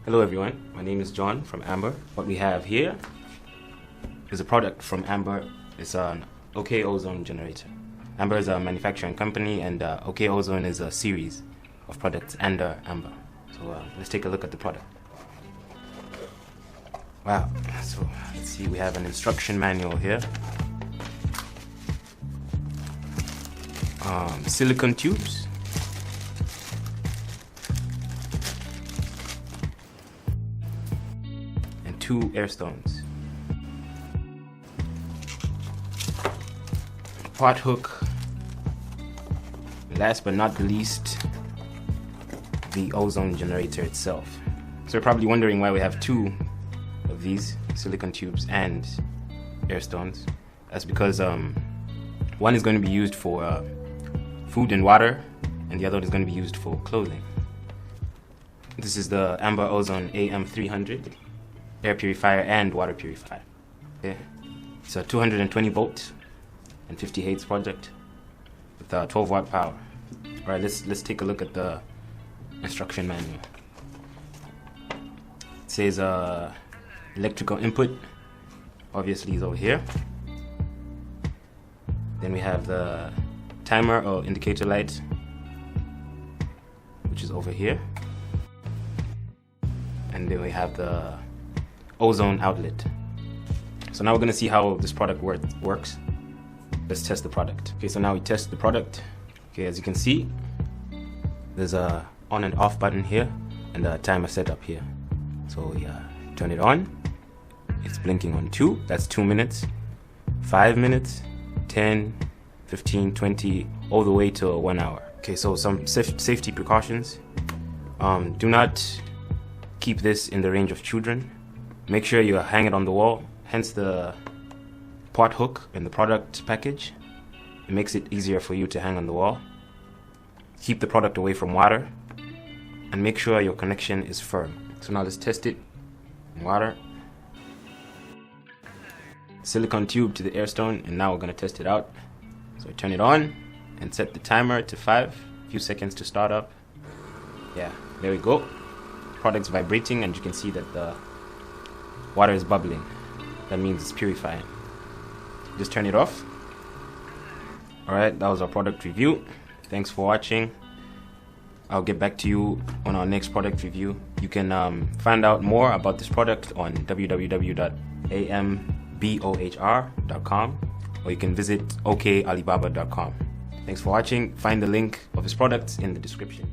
Hello everyone, my name is John from AMBOHR. What we have here is a product from AMBOHR. It's an Okayzone generator. AMBOHR is a manufacturing company, and Okayzone is a series of products under AMBOHR. So let's take a look at the product. Wow, so let's see, we have an instruction manual here. Silicone tubes. And 2 air stones. Pot hook. Last but not the least, the ozone generator itself. So you're probably wondering why we have 2 of these silicone tubes and air stones. That's because one is going to be used for food and water, and the other one is going to be used for clothing. This is the AMBOHR Ozone AM300 air purifier and water purifier. Okay. It's a 220 volt and 50 Hz project with 12 watt power. All right, let's take a look at the instruction manual. It says electrical input obviously is over here. Then we have the timer or indicator light, which is over here. And then we have the ozone outlet. So now we're going to see how this product works. Let's test the product. Okay, so now we test the product. Okay, as you can see, there's a on and off button here and a timer set up here. So we turn it on. It's blinking on 2, that's 2 minutes, 5 minutes, 10, 15, 20, all the way to 1 hour. Okay, so some safety precautions. Do not keep this in the range of children. Make sure you hang it on the wall, hence the pot hook in the product package. It makes it easier for you to hang on the wall. Keep the product away from water, and make sure your connection is firm. So now let's test it in water. Silicone tube to the air stone, and now we're going to test it out. So I turn it on and set the timer to 5, a few seconds to start up. Yeah, there we go. Product's vibrating, and you can see that the water is bubbling. That means it's purifying. Just turn it off. Alright, that was our product review. Thanks for watching. I'll get back to you on our next product review. You can find out more about this product on www.AMBOHR.com, or you can visit okayalibaba.com. Thanks for watching. Find the link of his products in the description.